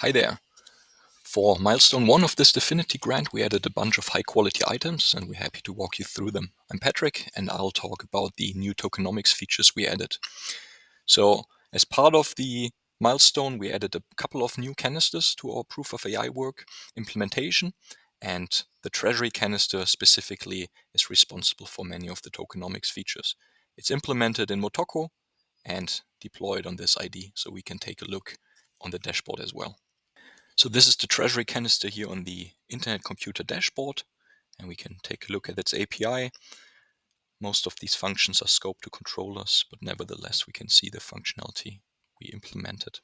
Hi there. For milestone 1 of this DFINITY grant, we added a bunch of high-quality items, and we're happy to walk you through them. I'm Patrick, and I'll talk about the new tokenomics features we added. So, as part of the milestone, we added a couple of new canisters to our proof of AI work implementation, and the treasury canister specifically is responsible for many of the tokenomics features. It's implemented in Motoko and deployed on this ID, so we can take a look on the dashboard as well. So this is the treasury canister here on the Internet Computer dashboard, and we can take a look at its API. Most of these functions are scoped to controllers, but nevertheless we can see the functionality we implemented.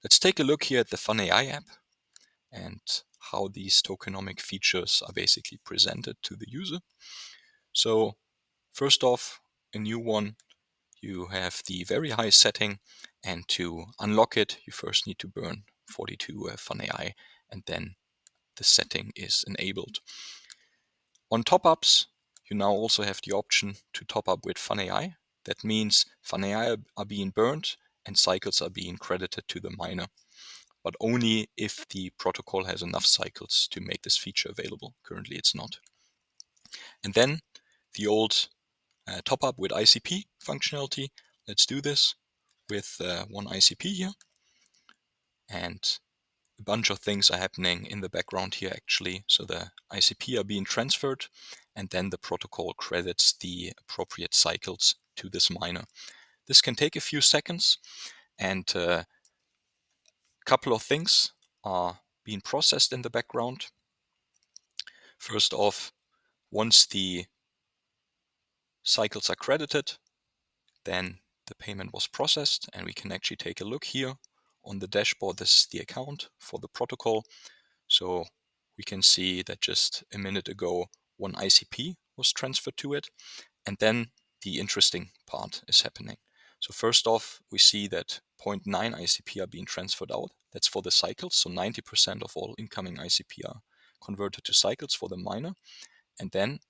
Let's take a look here at the funnAI app and how these tokenomic features are basically presented to the user. So first off, a new one, you have the very high setting, and to unlock it you first need to burn 42 funnAI, and then the setting is enabled. On top-ups, you now also have the option to top up with funnAI. That means funnAI are being burned and cycles are being credited to the miner, but only if the protocol has enough cycles to make this feature available. Currently it's not. And then the old top-up with ICP functionality. Let's do this with one ICP here, and a bunch of things are happening in the background here actually. So the ICP are being transferred, and then the protocol credits the appropriate cycles to this miner. This can take a few seconds, and a couple of things are being processed in the background. First off, once the cycles are credited, then the payment was processed, and we can actually take a look here on the dashboard. This is the account for the protocol. So we can see that just a minute ago, one ICP was transferred to it. And then the interesting part is happening. So first off, we see that 0.9 ICP are being transferred out. That's for the cycles. So 90% of all incoming ICP are converted to cycles for the miner. And then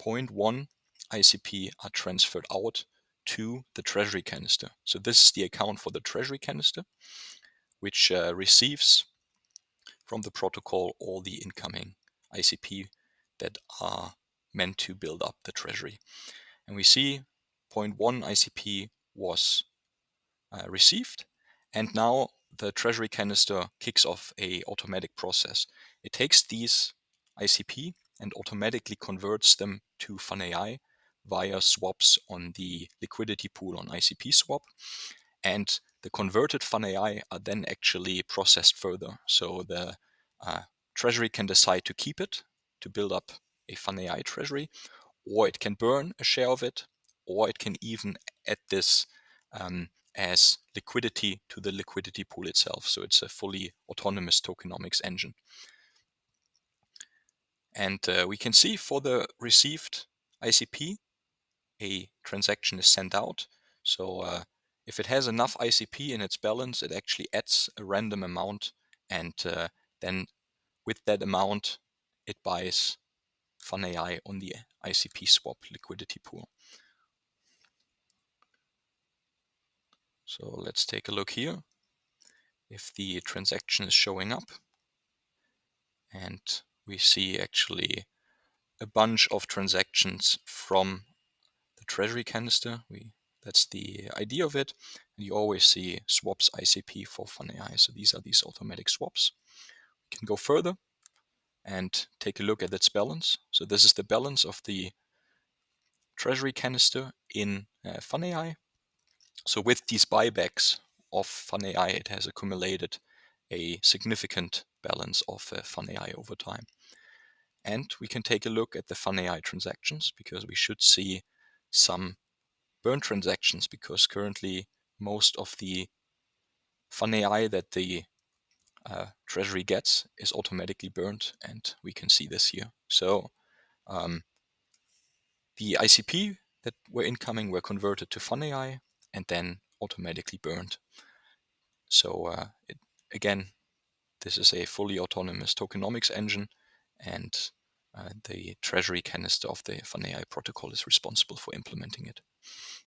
0.1 ICP are transferred out to the treasury canister. So this is the account for the treasury canister, which receives from the protocol all the incoming ICP that are meant to build up the treasury. And we see 0.1 ICP was received, and now the treasury canister kicks off a automatic process. It takes these ICP and automatically converts them to funnAI via swaps on the liquidity pool on ICP swap, and the converted funnAI are then actually processed further. So the treasury can decide to keep it to build up a funnAI treasury, or it can burn a share of it, or it can even add this as liquidity to the liquidity pool itself. So it's a fully autonomous tokenomics engine. And we can see for the received ICP, a transaction is sent out. So if it has enough ICP in its balance, it actually adds a random amount, and then with that amount, it buys funnAI on the ICP swap liquidity pool. So let's take a look here if the transaction is showing up, and we see actually a bunch of transactions from the treasury canister. That's the idea of it. And you always see swaps ICP for funnAI. So these are these automatic swaps. We can go further and take a look at its balance. So this is the balance of the treasury canister in funnAI. So with these buybacks of funnAI, it has accumulated a significant balance of funnAI over time. And we can take a look at the funnAI transactions, because we should see some burn transactions, because currently most of the funnAI that the treasury gets is automatically burned, and we can see this here. So the ICP that were incoming were converted to funnAI and then automatically burned. So again, this is a fully autonomous tokenomics engine, and the treasury canister of the funnAI protocol is responsible for implementing it.